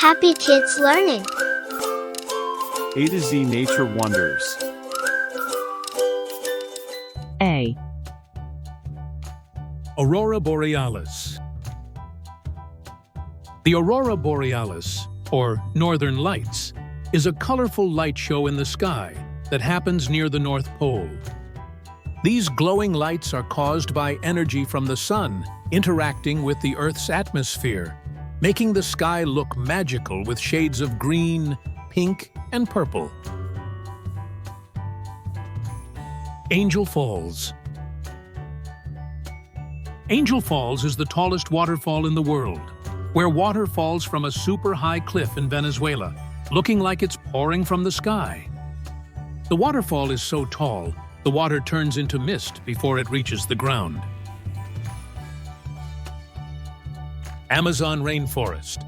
Happy Kids Learning. A to Z Nature Wonders. A. Aurora Borealis. The Aurora Borealis, or Northern Lights, is a colorful light show in the sky that happens near the North Pole. These glowing lights are caused by energy from the sun interacting with the Earth's atmosphere, making the sky look magical with shades of green, pink, and purple. Angel Falls. Angel Falls is the tallest waterfall in the world, where water falls from a super high cliff in Venezuela, looking like it's pouring from the sky. The waterfall is so tall, the water turns into mist before it reaches the ground. Amazon Rainforest.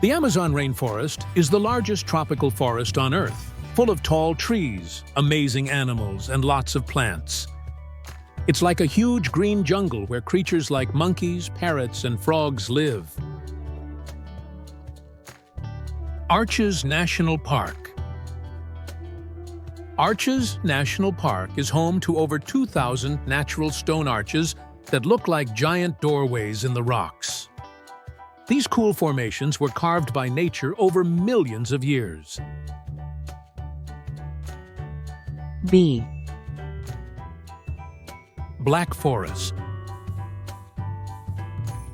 The Amazon rainforest is the largest tropical forest on Earth, full of tall trees, amazing animals, and lots of plants. It's like a huge green jungle where creatures like monkeys, parrots, and frogs live. Arches National Park. Arches National Park is home to over 2,000 natural stone arches that look like giant doorways in the rocks. These cool formations were carved by nature over millions of years. B. Black Forest.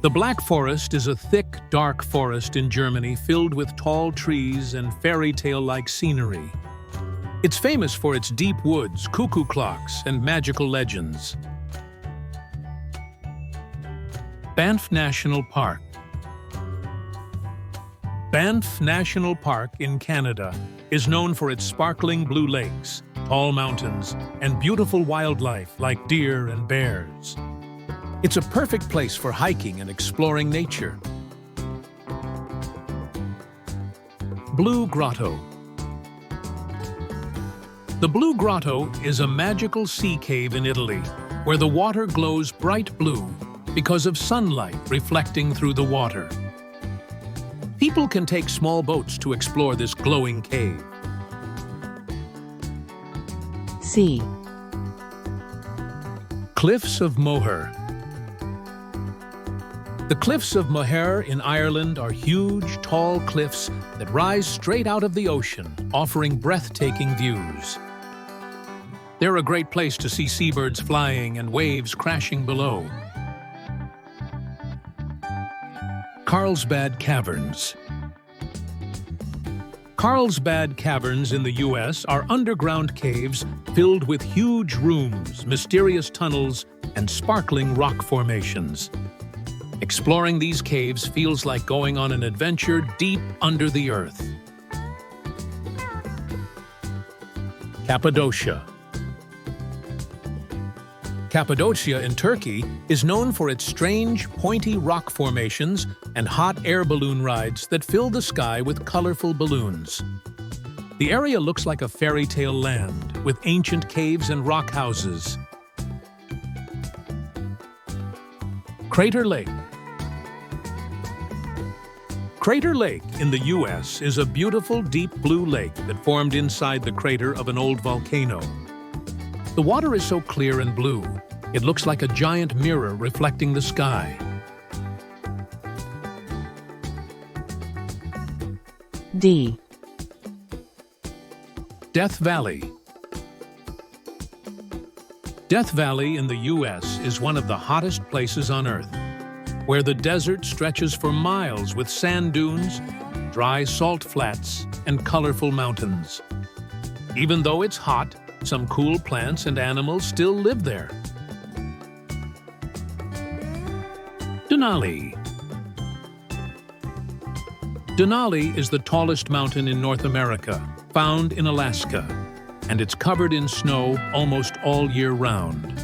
The Black Forest is a thick, dark forest in Germany filled with tall trees and fairy tale-like scenery. It's famous for its deep woods, cuckoo clocks, and magical legends. Banff National Park. Banff National Park in Canada is known for its sparkling blue lakes, tall mountains, and beautiful wildlife like deer and bears. It's a perfect place for hiking and exploring nature. Blue Grotto. The Blue Grotto is a magical sea cave in Italy where the water glows bright blue because of sunlight reflecting through the water. People can take small boats to explore this glowing cave. C. Cliffs of Moher. The Cliffs of Moher in Ireland are huge, tall cliffs that rise straight out of the ocean, offering breathtaking views. They're a great place to see seabirds flying and waves crashing below. Carlsbad Caverns. Carlsbad Caverns in the U.S. are underground caves filled with huge rooms, mysterious tunnels, and sparkling rock formations. Exploring these caves feels like going on an adventure deep under the earth. Cappadocia. Cappadocia in Turkey is known for its strange, pointy rock formations and hot air balloon rides that fill the sky with colorful balloons. The area looks like a fairy tale land, with ancient caves and rock houses. Crater Lake. Crater Lake in the U.S. is a beautiful, deep blue lake that formed inside the crater of an old volcano. The water is so clear and blue, it looks like a giant mirror reflecting the sky. D. Death Valley. Death Valley in the U.S. is one of the hottest places on Earth, where the desert stretches for miles with sand dunes, dry salt flats, and colorful mountains. Even though it's hot, some cool plants and animals still live there. Denali. Denali is the tallest mountain in North America, found in Alaska, and it's covered in snow almost all year round.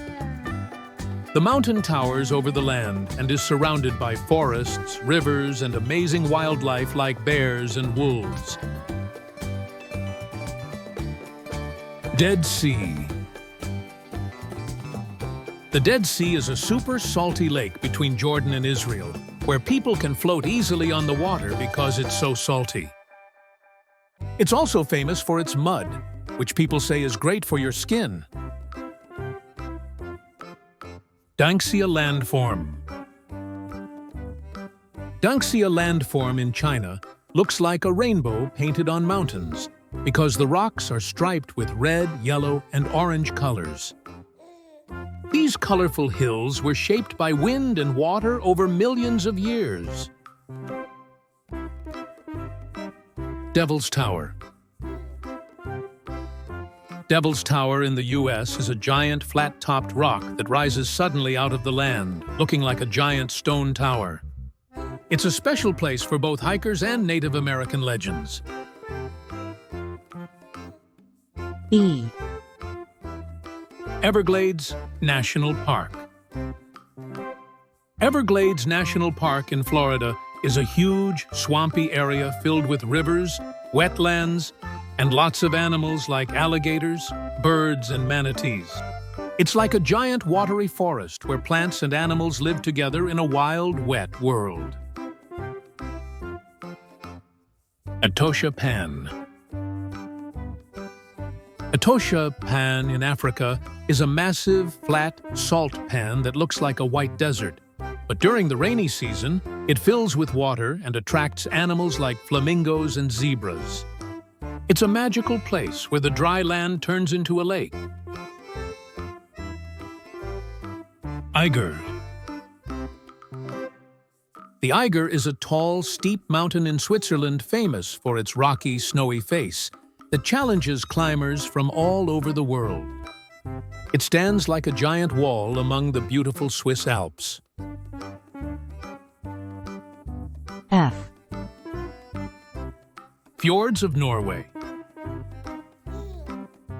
The mountain towers over the land and is surrounded by forests, rivers, and amazing wildlife like bears and wolves. Dead Sea. The Dead Sea is a super salty lake between Jordan and Israel, where people can float easily on the water because it's so salty. It's also famous for its mud, which people say is great for your skin. Danxia landform. Danxia landform in China looks like a rainbow painted on mountains because the rocks are striped with red, yellow, and orange colors. These colorful hills were shaped by wind and water over millions of years. Devil's Tower. Devil's Tower in the U.S. is a giant flat-topped rock that rises suddenly out of the land, looking like a giant stone tower. It's a special place for both hikers and Native American legends. E. Everglades National Park. Everglades National Park in Florida is a huge, swampy area filled with rivers, wetlands, and lots of animals like alligators, birds, and manatees. It's like a giant watery forest where plants and animals live together in a wild, wet world. Etosha Pan. Etosha Pan in Africa is a massive, flat salt pan that looks like a white desert. But during the rainy season, it fills with water and attracts animals like flamingos and zebras. It's a magical place where the dry land turns into a lake. Eiger. The Eiger is a tall, steep mountain in Switzerland famous for its rocky, snowy face that challenges climbers from all over the world. It stands like a giant wall among the beautiful Swiss Alps. F. Fjords of Norway.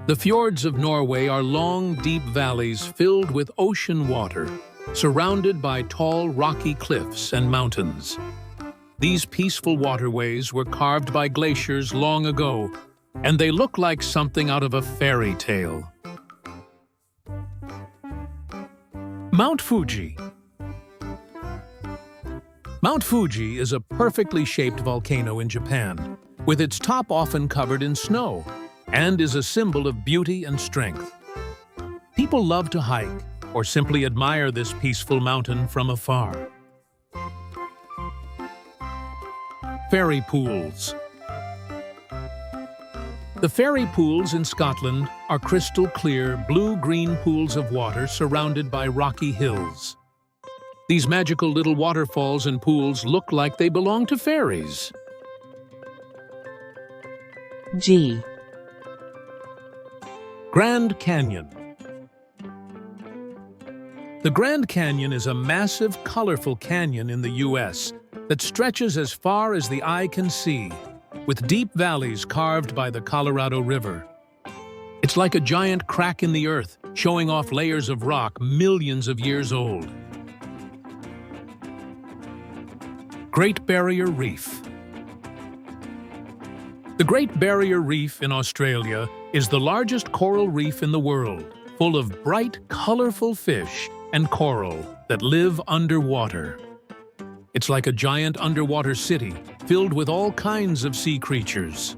The fjords of Norway are long, deep valleys filled with ocean water, surrounded by tall, rocky cliffs and mountains. These peaceful waterways were carved by glaciers long ago, and they look like something out of a fairy tale. Mount Fuji. Mount Fuji is a perfectly shaped volcano in Japan, with its top often covered in snow, and is a symbol of beauty and strength. People love to hike or simply admire this peaceful mountain from afar. Fairy pools. The fairy pools in Scotland are crystal clear, blue-green pools of water surrounded by rocky hills. These magical little waterfalls and pools look like they belong to fairies. G. Grand Canyon. The Grand Canyon is a massive, colorful canyon in the U.S. that stretches as far as the eye can see, with deep valleys carved by the Colorado River. It's like a giant crack in the earth, showing off layers of rock millions of years old. Great Barrier Reef. The Great Barrier Reef in Australia is the largest coral reef in the world, full of bright, colorful fish and coral that live underwater. It's like a giant underwater city filled with all kinds of sea creatures.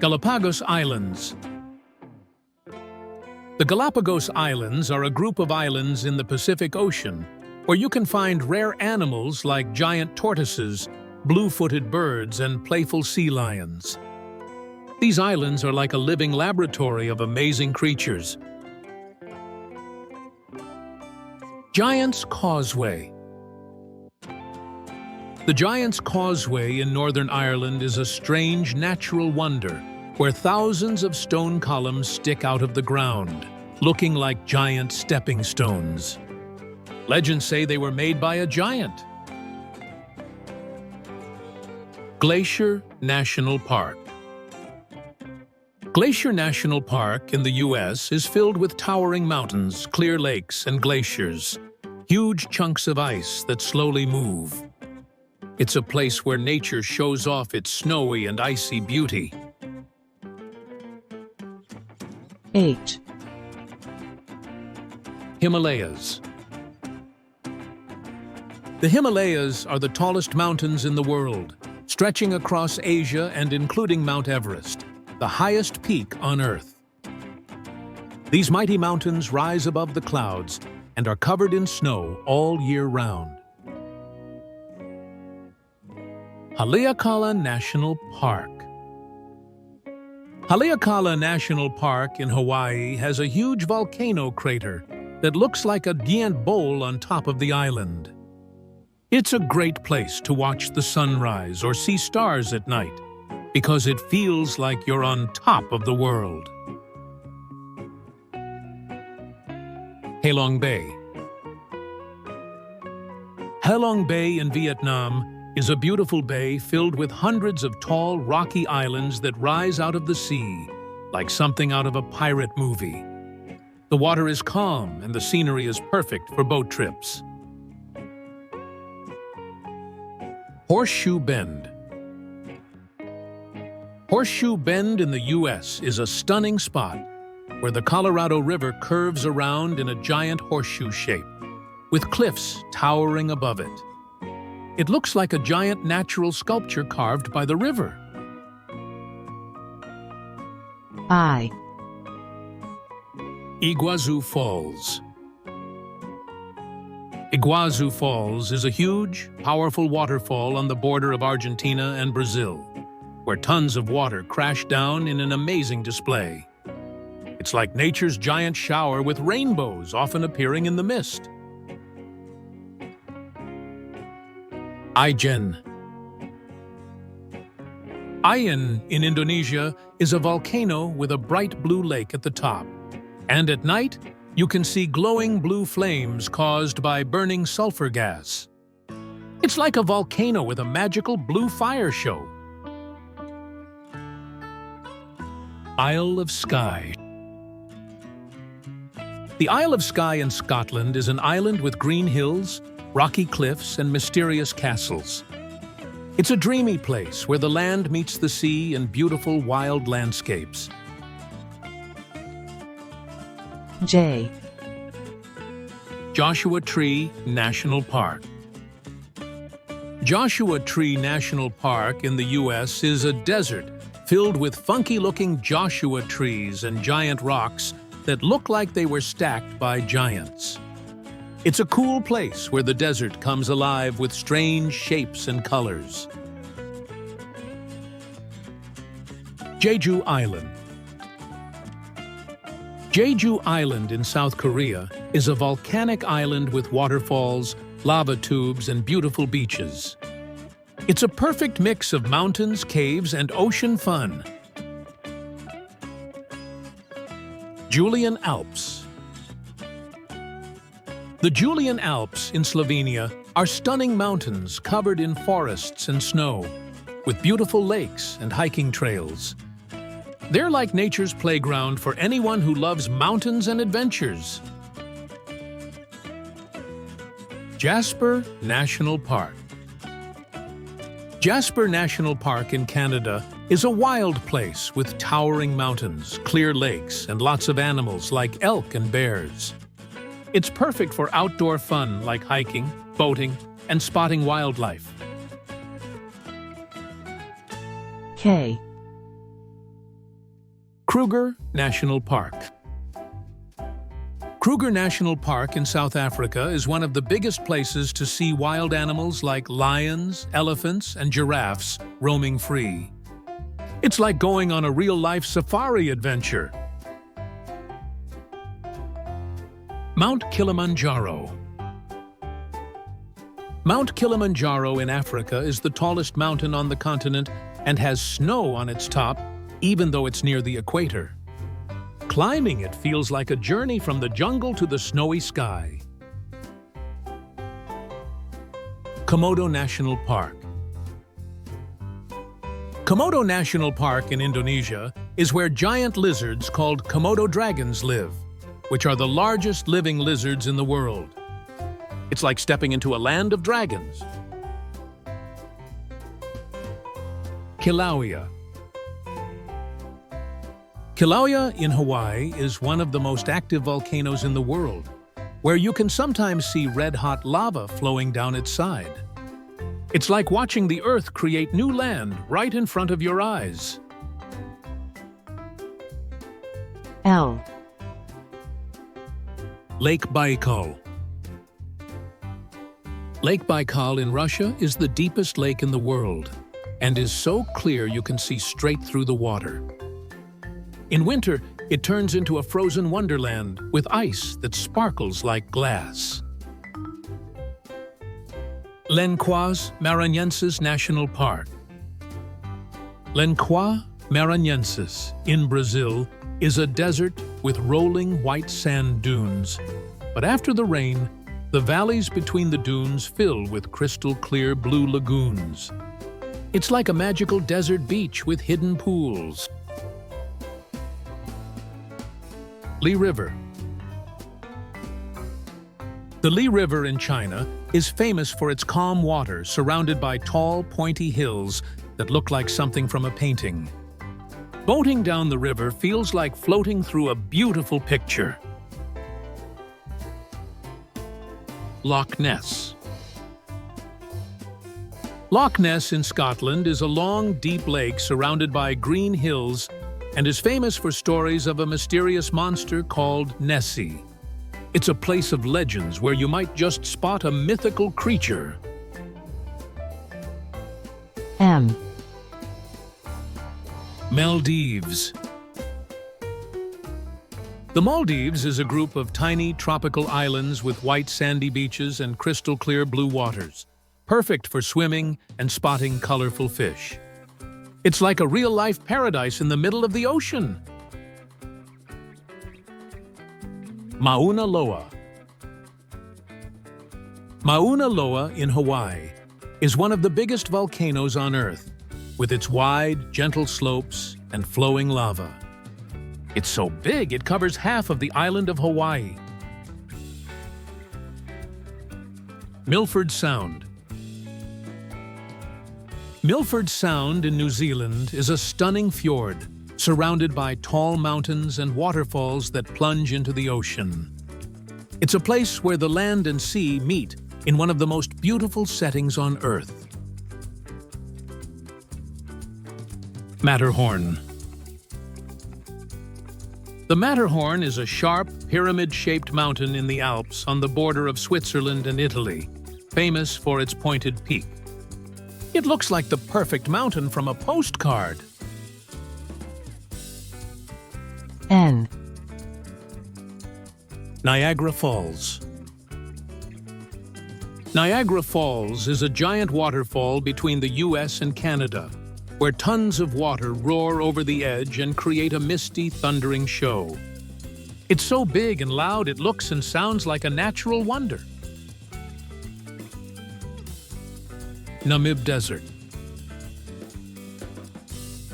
Galapagos Islands. The Galapagos Islands are a group of islands in the Pacific Ocean where you can find rare animals like giant tortoises, blue-footed birds, and playful sea lions. These islands are like a living laboratory of amazing creatures. Giant's Causeway. The Giant's Causeway in Northern Ireland is a strange natural wonder where thousands of stone columns stick out of the ground, looking like giant stepping stones. Legends say they were made by a giant. Glacier National Park. Glacier National Park in the U.S. is filled with towering mountains, clear lakes, and glaciers, huge chunks of ice that slowly move. It's a place where nature shows off its snowy and icy beauty. H. Himalayas. The Himalayas are the tallest mountains in the world, stretching across Asia and including Mount Everest, the highest peak on Earth. These mighty mountains rise above the clouds and are covered in snow all year round. Haleakala National Park. Haleakala National Park in Hawaii has a huge volcano crater that looks like a giant bowl on top of the island. It's a great place to watch the sunrise or see stars at night because it feels like you're on top of the world. Halong Bay. Halong Bay in Vietnam is a beautiful bay filled with hundreds of tall, rocky islands that rise out of the sea, like something out of a pirate movie. The water is calm and the scenery is perfect for boat trips. Horseshoe Bend. Horseshoe Bend in the U.S. is a stunning spot where the Colorado River curves around in a giant horseshoe shape, with cliffs towering above it. It looks like a giant natural sculpture carved by the river. I. Iguazu Falls. Iguazu Falls is a huge, powerful waterfall on the border of Argentina and Brazil, where tons of water crash down in an amazing display. It's like nature's giant shower with rainbows often appearing in the mist. Ijen. Ijen in Indonesia is a volcano with a bright blue lake at the top, and at night, you can see glowing blue flames caused by burning sulfur gas. It's like a volcano with a magical blue fire show. Isle of Skye. The Isle of Skye in Scotland is an island with green hills, rocky cliffs, and mysterious castles. It's a dreamy place where the land meets the sea in beautiful wild landscapes. J. Joshua Tree National Park. Joshua Tree National Park in the U.S. is a desert filled with funky-looking Joshua trees and giant rocks that look like they were stacked by giants. It's a cool place where the desert comes alive with strange shapes and colors. Jeju Island. Jeju Island in South Korea is a volcanic island with waterfalls, lava tubes, and beautiful beaches. It's a perfect mix of mountains, caves, and ocean fun. Julian Alps. The Julian Alps in Slovenia are stunning mountains covered in forests and snow, with beautiful lakes and hiking trails. They're like nature's playground for anyone who loves mountains and adventures. Jasper National Park. Jasper National Park in Canada is a wild place with towering mountains, clear lakes, and lots of animals like elk and bears. It's perfect for outdoor fun like hiking, boating, and spotting wildlife. K. Kruger National Park. Kruger National Park in South Africa is one of the biggest places to see wild animals like lions, elephants, and giraffes roaming free. It's like going on a real-life safari adventure. Mount Kilimanjaro. Mount Kilimanjaro in Africa is the tallest mountain on the continent and has snow on its top, even though it's near the equator. Climbing it feels like a journey from the jungle to the snowy sky. Komodo National Park. Komodo National Park in Indonesia is where giant lizards called Komodo dragons live, which are the largest living lizards in the world. It's like stepping into a land of dragons. Kilauea. Kilauea in Hawaii is one of the most active volcanoes in the world, where you can sometimes see red-hot lava flowing down its side. It's like watching the Earth create new land right in front of your eyes. L. Lake Baikal. Lake Baikal in Russia is the deepest lake in the world and is so clear you can see straight through the water. In winter, it turns into a frozen wonderland with ice that sparkles like glass. Lenquas Maranhenses National Park. Lenquas Maranhenses in Brazil is a desert with rolling white sand dunes. But after the rain, the valleys between the dunes fill with crystal-clear blue lagoons. It's like a magical desert beach with hidden pools. Li River. The Li River in China is famous for its calm water surrounded by tall, pointy hills that look like something from a painting. Boating down the river feels like floating through a beautiful picture. Loch Ness. Loch Ness in Scotland is a long, deep lake surrounded by green hills and is famous for stories of a mysterious monster called Nessie. It's a place of legends where you might just spot a mythical creature. M. Maldives. The Maldives is a group of tiny tropical islands with white sandy beaches and crystal-clear blue waters, perfect for swimming and spotting colorful fish. It's like a real-life paradise in the middle of the ocean. Mauna Loa. Mauna Loa in Hawaii is one of the biggest volcanoes on Earth, with its wide, gentle slopes and flowing lava. It's so big it covers half of the island of Hawaii. Milford Sound. Milford Sound in New Zealand is a stunning fjord, surrounded by tall mountains and waterfalls that plunge into the ocean. It's a place where the land and sea meet in one of the most beautiful settings on Earth. Matterhorn. The Matterhorn is a sharp, pyramid-shaped mountain in the Alps on the border of Switzerland and Italy, famous for its pointed peak. It looks like the perfect mountain from a postcard. N. Niagara Falls. Niagara Falls is a giant waterfall between the US and Canada, where tons of water roar over the edge and create a misty, thundering show. It's so big and loud it looks and sounds like a natural wonder. Namib Desert.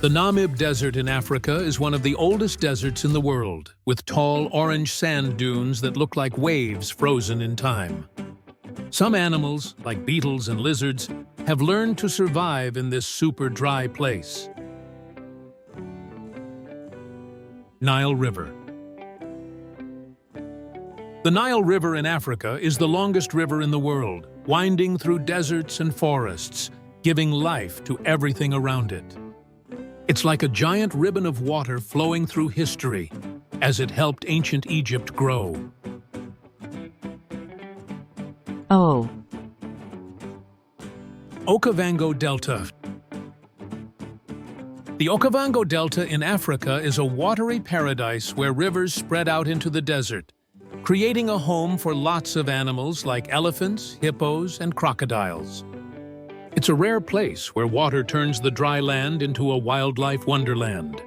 The Namib Desert in Africa is one of the oldest deserts in the world, with tall orange sand dunes that look like waves frozen in time. Some animals, like beetles and lizards, have learned to survive in this super dry place. Nile River. The Nile River in Africa is the longest river in the world, winding through deserts and forests, giving life to everything around it. It's like a giant ribbon of water flowing through history, as it helped ancient Egypt grow. O. Okavango Delta. The Okavango Delta in Africa is a watery paradise where rivers spread out into the desert, creating a home for lots of animals like elephants, hippos, and crocodiles. It's a rare place where water turns the dry land into a wildlife wonderland.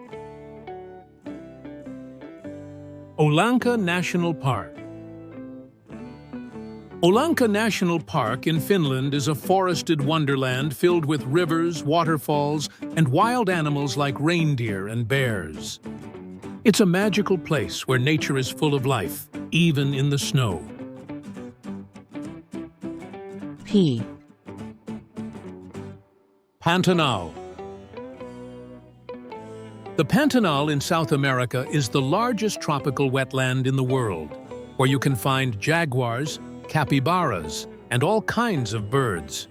Oulanka National Park. Oulanka National Park in Finland is a forested wonderland filled with rivers, waterfalls, and wild animals like reindeer and bears. It's a magical place where nature is full of life, even in the snow. P. Pantanal. The Pantanal in South America is the largest tropical wetland in the world. where you can find jaguars, capybaras, and all kinds of birds.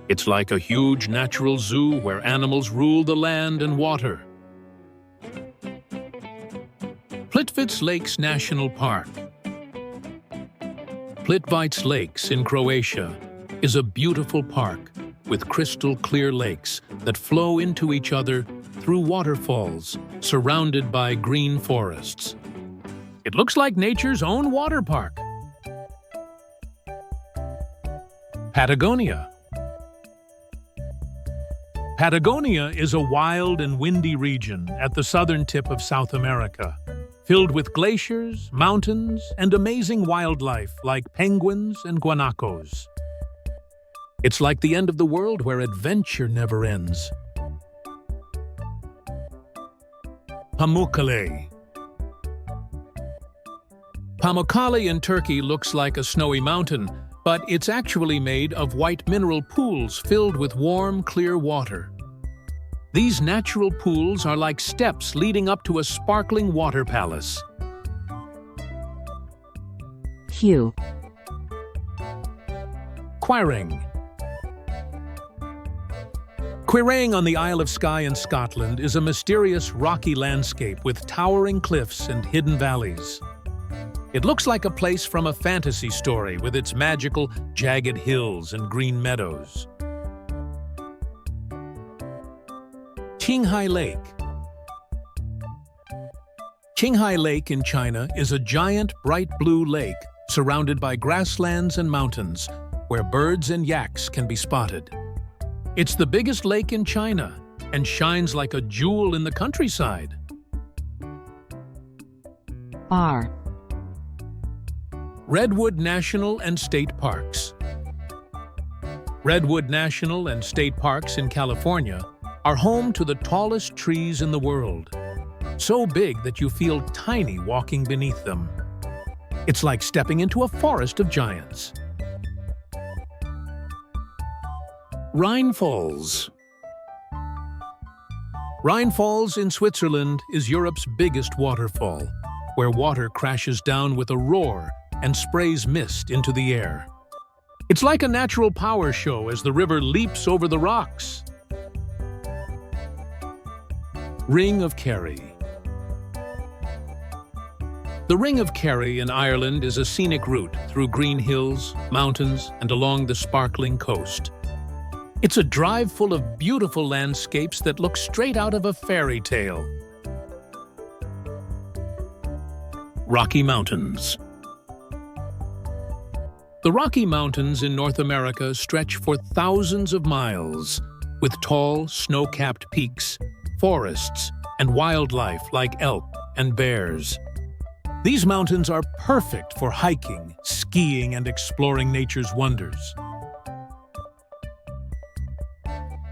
It's like a huge natural zoo where animals rule the land and water. Plitvice Lakes National Park. Plitvice Lakes in Croatia is a beautiful park with crystal clear lakes that flow into each other through waterfalls surrounded by green forests. It looks like nature's own water park. Patagonia. Patagonia is a wild and windy region at the southern tip of South America, filled with glaciers, mountains, and amazing wildlife like penguins and guanacos. It's like the end of the world where adventure never ends. Pamukkale. Pamukkale in Turkey looks like a snowy mountain, but it's actually made of white mineral pools filled with warm, clear water. These natural pools are like steps leading up to a sparkling water palace. Q. Quiraing. Quiraing on the Isle of Skye in Scotland is a mysterious rocky landscape with towering cliffs and hidden valleys. It looks like a place from a fantasy story with its magical, jagged hills and green meadows. Qinghai Lake. Qinghai Lake in China is a giant, bright blue lake surrounded by grasslands and mountains where birds and yaks can be spotted. It's the biggest lake in China and shines like a jewel in the countryside. R. Redwood National and State Parks. Redwood National and State Parks in California are home to the tallest trees in the world, so big that you feel tiny walking beneath them. It's like stepping into a forest of giants. Rhine Falls. Rhine Falls in Switzerland is Europe's biggest waterfall, where water crashes down with a roar and sprays mist into the air. It's like a natural power show as the river leaps over the rocks. Ring of Kerry. The Ring of Kerry in Ireland is a scenic route through green hills, mountains, and along the sparkling coast. It's a drive full of beautiful landscapes that look straight out of a fairy tale. Rocky Mountains. The Rocky Mountains in North America stretch for thousands of miles, with tall, snow-capped peaks, forests, and wildlife like elk and bears. These mountains are perfect for hiking, skiing, and exploring nature's wonders.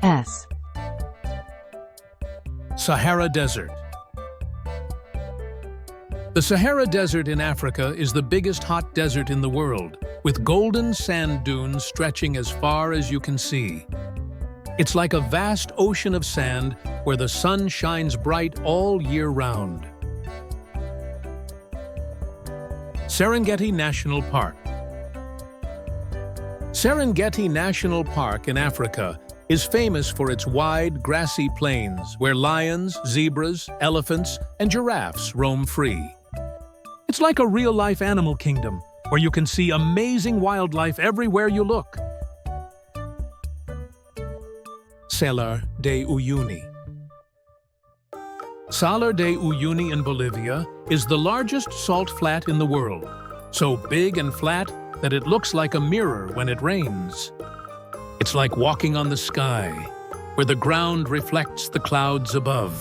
S. Sahara Desert. The Sahara Desert in Africa is the biggest hot desert in the world, with golden sand dunes stretching as far as you can see. It's like a vast ocean of sand where the sun shines bright all year round. Serengeti National Park. Serengeti National Park in Africa is famous for its wide, grassy plains where lions, zebras, elephants, and giraffes roam free. It's like a real-life animal kingdom where you can see amazing wildlife everywhere you look. Salar de Uyuni. Salar de Uyuni in Bolivia is the largest salt flat in the world, so big and flat that it looks like a mirror when it rains. It's like walking on the sky, where the ground reflects the clouds above.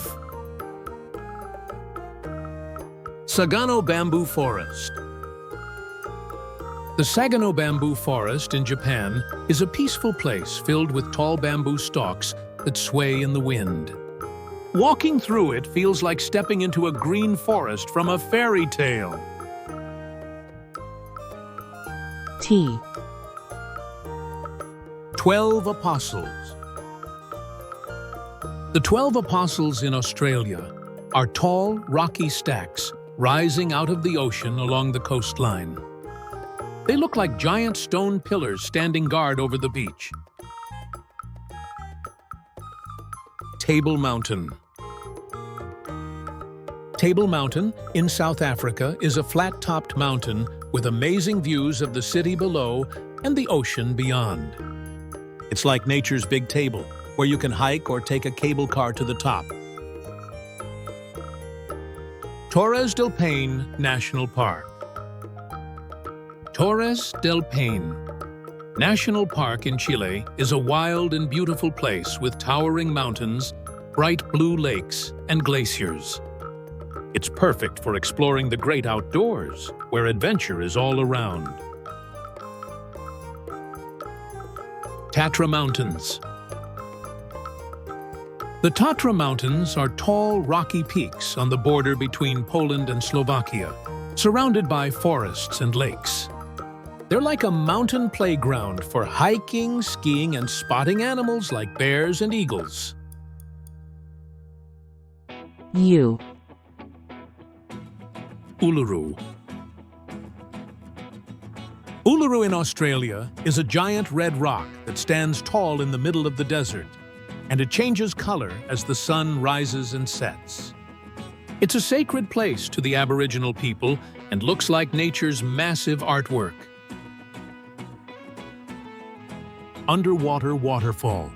Sagano Bamboo Forest. The Sagano Bamboo Forest in Japan is a peaceful place filled with tall bamboo stalks that sway in the wind. Walking through it feels like stepping into a green forest from a fairy tale. T. 12 Apostles. The 12 Apostles in Australia are tall, rocky stacks rising out of the ocean along the coastline. They look like giant stone pillars standing guard over the beach. Table Mountain. Table Mountain in South Africa is a flat-topped mountain with amazing views of the city below and the ocean beyond. It's like nature's big table, where you can hike or take a cable car to the top. Torres del Paine National Park. Torres del Paine National Park in Chile is a wild and beautiful place with towering mountains, bright blue lakes, and glaciers. It's perfect for exploring the great outdoors, where adventure is all around. Tatra Mountains. The Tatra Mountains are tall, rocky peaks on the border between Poland and Slovakia, surrounded by forests and lakes. They're like a mountain playground for hiking, skiing, and spotting animals like bears and eagles. U. Uluru. Uluru in Australia is a giant red rock that stands tall in the middle of the desert, and it changes color as the sun rises and sets. It's a sacred place to the Aboriginal people and looks like nature's massive artwork. Underwater waterfall.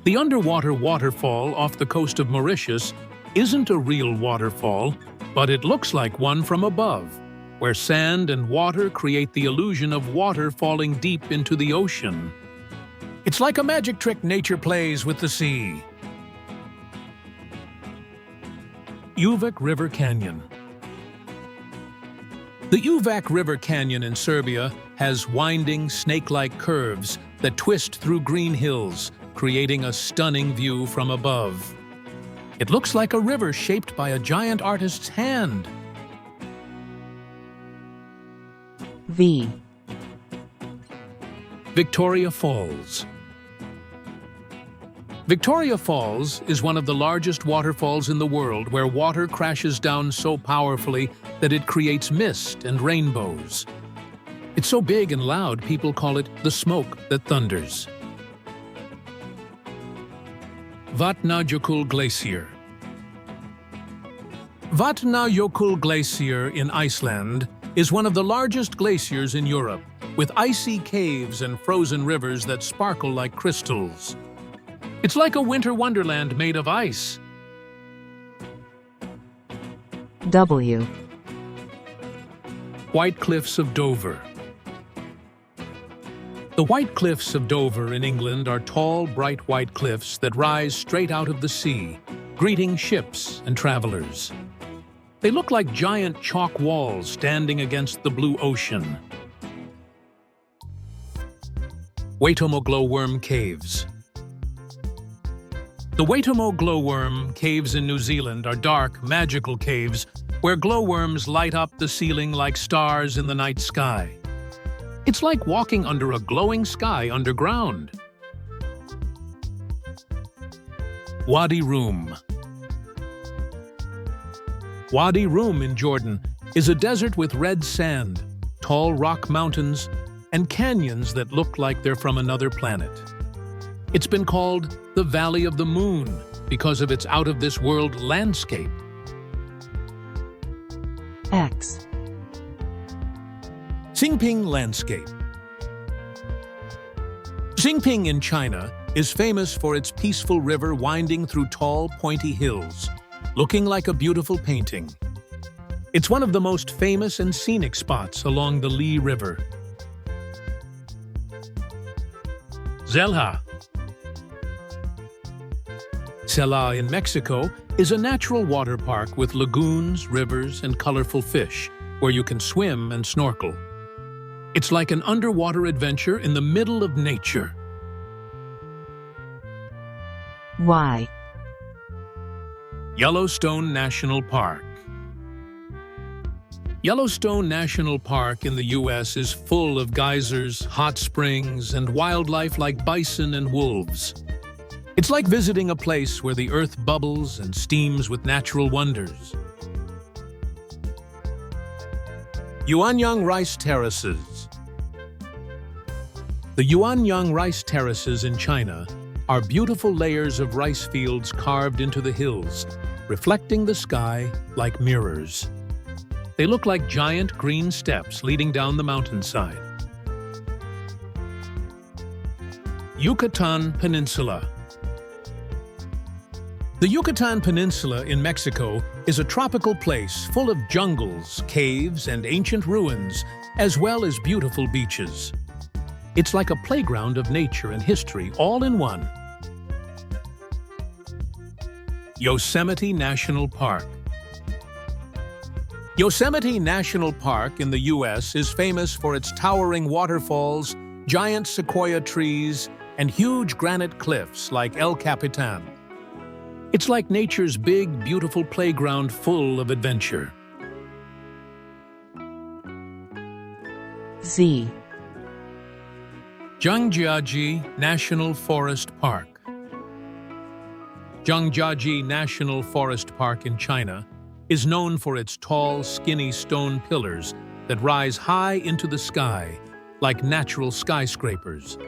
The underwater waterfall off the coast of Mauritius isn't a real waterfall, but it looks like one from above, where sand and water create the illusion of water falling deep into the ocean. It's like a magic trick nature plays with the sea. Uvak River Canyon. The Uvak River Canyon in Serbia has winding, snake-like curves that twist through green hills, creating a stunning view from above. It looks like a river shaped by a giant artist's hand. V. Victoria Falls. Victoria Falls is one of the largest waterfalls in the world, where water crashes down so powerfully that it creates mist and rainbows. It's so big and loud, people call it the smoke that thunders. Vatnajökull Glacier. Vatnajökull Glacier in Iceland is one of the largest glaciers in Europe, with icy caves and frozen rivers that sparkle like crystals. It's like a winter wonderland made of ice. W. White Cliffs of Dover. The White Cliffs of Dover in England are tall, bright white cliffs that rise straight out of the sea, greeting ships and travelers. They look like giant chalk walls standing against the blue ocean. Waitomo Glowworm Caves. The Waitomo Glowworm Caves in New Zealand are dark, magical caves where glowworms light up the ceiling like stars in the night sky. It's like walking under a glowing sky underground. Wadi Rum. Wadi Rum in Jordan is a desert with red sand, tall rock mountains, and canyons that look like they're from another planet. It's been called the Valley of the Moon because of its out-of-this-world landscape. X. Xingping Landscape. Xingping in China is famous for its peaceful river winding through tall, pointy hills, looking like a beautiful painting. It's one of the most famous and scenic spots along the Li River. Zelha. Zelha in Mexico is a natural water park with lagoons, rivers, and colorful fish, where you can swim and snorkel. It's like an underwater adventure in the middle of nature. Y. Yellowstone National Park. Yellowstone National Park in the U.S. is full of geysers, hot springs, and wildlife like bison and wolves. It's like visiting a place where the earth bubbles and steams with natural wonders. Yuanyang Rice Terraces. The Yuanyang Rice Terraces in China are beautiful layers of rice fields carved into the hills, reflecting the sky like mirrors. They look like giant green steps leading down the mountainside. Yucatan Peninsula. The Yucatan Peninsula in Mexico is a tropical place full of jungles, caves, and ancient ruins, as well as beautiful beaches. It's like a playground of nature and history all in one. Yosemite National Park. Yosemite National Park in the U.S. is famous for its towering waterfalls, giant sequoia trees, and huge granite cliffs like El Capitan. It's like nature's big, beautiful playground full of adventure. Z. Zhangjiajie National Forest Park. Zhangjiajie National Forest Park in China is known for its tall, skinny stone pillars that rise high into the sky like natural skyscrapers.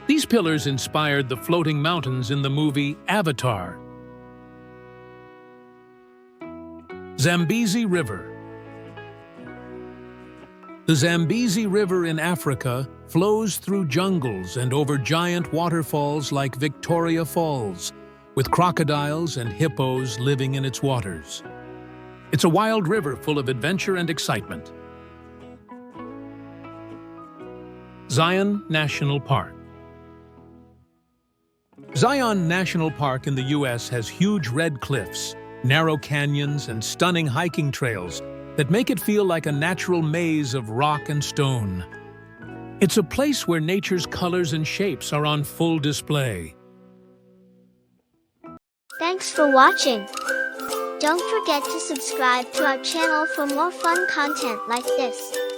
These pillars inspired the floating mountains in the movie Avatar. Zambezi River. The Zambezi River in Africa flows through jungles and over giant waterfalls like Victoria Falls, with crocodiles and hippos living in its waters. It's a wild river full of adventure and excitement. Zion National Park. Zion National Park in the U.S. has huge red cliffs, narrow canyons, and stunning hiking trails that make it feel like a natural maze of rock and stone. It's a place where nature's colors and shapes are on full display. Thanks for watching. Don't forget to subscribe to our channel for more fun content like this.